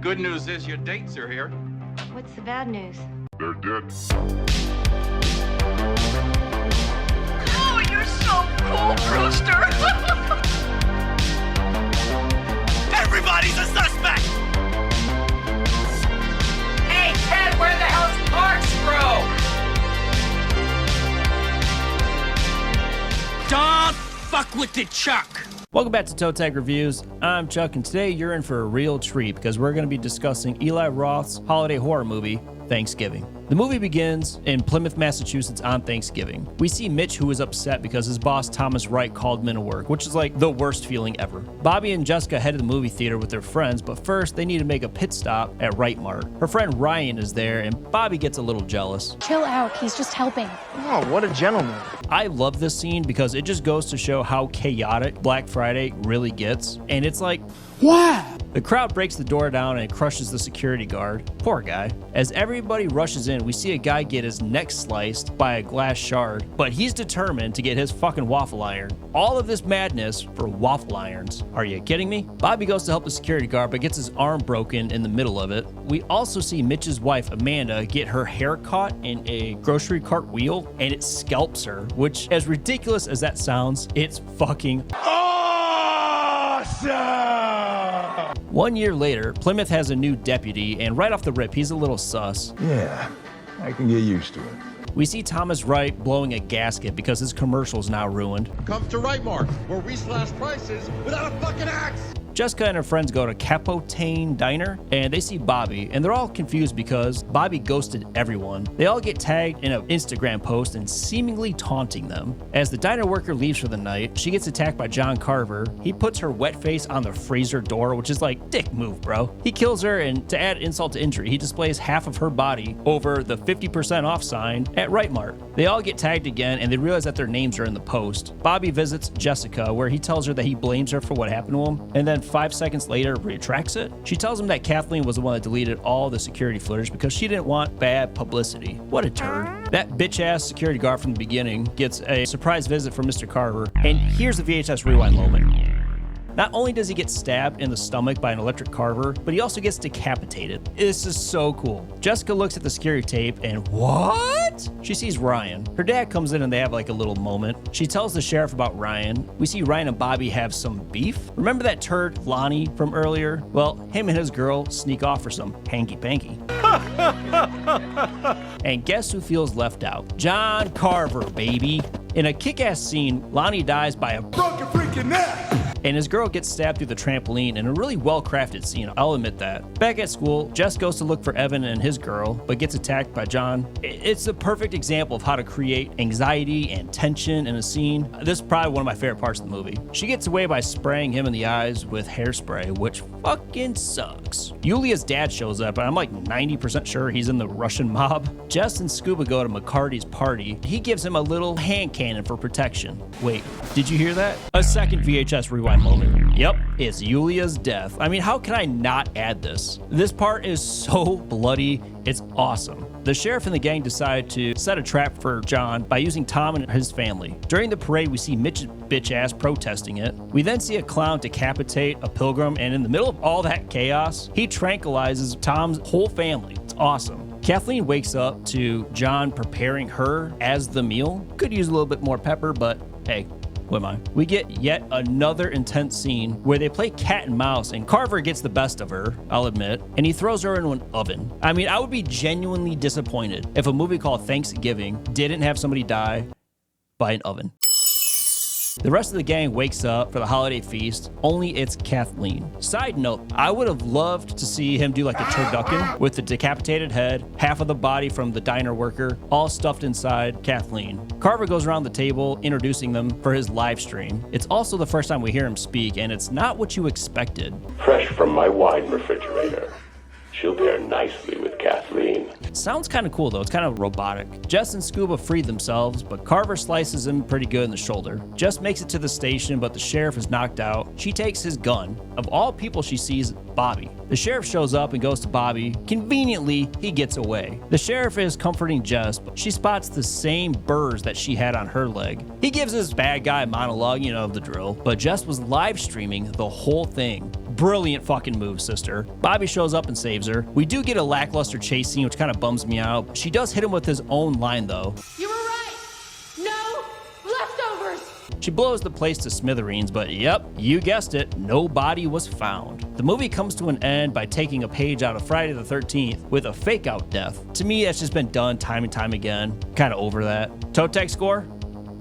good news is your dates are here. What's the bad news? They're dead. Oh, you're so cool, Brewster. Everybody's a suspect. Hey, Ted, where the hell's Parks, bro? Don't fuck with the Chuck. Welcome back to Toe Tag Reviews. I'm Chuck, and today you're in for a real treat because we're going to be discussing Eli Roth's holiday horror movie, Thanksgiving. The movie begins in Plymouth, Massachusetts on Thanksgiving. We see Mitch, who is upset because his boss Thomas Wright called him into work, which is like the worst feeling ever. Bobby and Jessica head to the movie theater with their friends, but first they need to make a pit stop at Wright Mart. Her friend Ryan is there, and Bobby gets a little jealous. Chill out, he's just helping. Oh, what a gentleman. I love this scene because it just goes to show how chaotic Black Friday really gets, and it's like, wow! The crowd breaks the door down and crushes the security guard. Poor guy. As everybody rushes in, we see a guy get his neck sliced by a glass shard, but he's determined to get his fucking waffle iron. All of this madness for waffle irons. Are you kidding me? Bobby goes to help the security guard, but gets his arm broken in the middle of it. We also see Mitch's wife, Amanda, get her hair caught in a grocery cart wheel, and it scalps her, which, as ridiculous as that sounds, it's fucking awesome! 1 year later, Plymouth has a new deputy, and right off the rip, he's a little sus. Yeah, I can get used to it. We see Thomas Wright blowing a gasket because his commercial is now ruined. Comes to Right Mart, where we slash prices without a fucking axe. Jessica and her friends go to Capotane Diner, and they see Bobby, and they're all confused because Bobby ghosted everyone. They all get tagged in an Instagram post and seemingly taunting them. As the diner worker leaves for the night, she gets attacked by John Carver. He puts her wet face on the freezer door, which is like, dick move, bro. He kills her, and to add insult to injury, he displays half of her body over the 50% off sign at Right Mart. They all get tagged again, and they realize that their names are in the post. Bobby visits Jessica, where he tells her that he blames her for what happened to him, and then 5 seconds later retracts it. She tells him that Kathleen was the one that deleted all the security footage because she didn't want bad publicity. What a turd. That bitch-ass security guard from the beginning gets a surprise visit from Mr. Carver, and here's the VHS rewind moment. Not only does he get stabbed in the stomach by an electric carver, but he also gets decapitated. This is so cool. Jessica looks at the scary tape and what? She sees Ryan. Her dad comes in and they have like a little moment. She tells the sheriff about Ryan. We see Ryan and Bobby have some beef. Remember that turd Lonnie from earlier? Well, him and his girl sneak off for some hanky-panky. And guess who feels left out? John Carver, baby. In a kick-ass scene, Lonnie dies by a broken freaking neck. And his girl gets stabbed through the trampoline in a really well-crafted scene, I'll admit that. Back at school, Jess goes to look for Evan and his girl, but gets attacked by John. It's a perfect example of how to create anxiety and tension in a scene. This is probably one of my favorite parts of the movie. She gets away by spraying him in the eyes with hairspray, which fucking sucks. Yulia's dad shows up, and I'm like 90% sure he's in the Russian mob. Jess and Scuba go to McCarty's party. He gives him a little hand cannon for protection. Wait, did you hear that? A second VHS rewind moment. Yep, it's Yulia's death. I mean, how can I not add this? This part is so bloody, it's awesome. The sheriff and the gang decide to set a trap for John by using Tom and his family. During the parade, we see Mitch's bitch ass protesting it. We then see a clown decapitate a pilgrim, and in the middle of all that chaos, he tranquilizes Tom's whole family. It's awesome. Kathleen wakes up to John preparing her as the meal. Could use a little bit more pepper, but hey, who am I? We get yet another intense scene where they play cat and mouse, and Carver gets the best of her, I'll admit, and he throws her into an oven. I mean, I would be genuinely disappointed if a movie called Thanksgiving didn't have somebody die by an oven. The rest of the gang wakes up for the holiday feast, only it's Kathleen. Side note, I would have loved to see him do like a turducken with the decapitated head, half of the body from the diner worker, all stuffed inside Kathleen. Carver goes around the table introducing them for his live stream. It's also the first time we hear him speak, and it's not what you expected. Fresh from my wine refrigerator. She'll pair nicely with Kathleen. Sounds kind of cool though, it's kind of robotic. Jess and Scuba free themselves, but Carver slices him pretty good in the shoulder. Jess makes it to the station, but the sheriff is knocked out. She takes his gun. Of all people she sees, Bobby. The sheriff shows up and goes to Bobby. Conveniently, he gets away. The sheriff is comforting Jess, but she spots the same burrs that she had on her leg. He gives his bad guy monologue, you know, the drill, but Jess was live streaming the whole thing. Brilliant fucking move, sister. Bobby shows up and saves her. We do get a lackluster chase scene, which kind of bums me out. She does hit him with his own line, though. You were right. No leftovers. She blows the place to smithereens, but yep, you guessed it, no body was found. The movie comes to an end by taking a page out of Friday the 13th with a fake-out death. To me, that's just been done time and time again. Kind of over that. Toe tag score?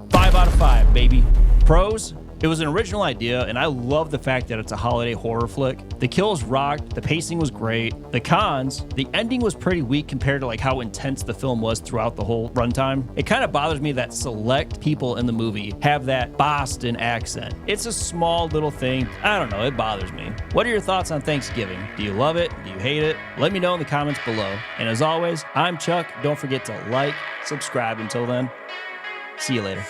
5 out of 5, baby. Pros? It was an original idea, and I love the fact that it's a holiday horror flick. The kills rocked, the pacing was great. The cons, the ending was pretty weak compared to like how intense the film was throughout the whole runtime. It kind of bothers me that select people in the movie have that Boston accent. It's a small little thing. I don't know, it bothers me. What are your thoughts on Thanksgiving? Do you love it? Do you hate it? Let me know in the comments below. And as always, I'm Chuck. Don't forget to like, subscribe. Until then, see you later.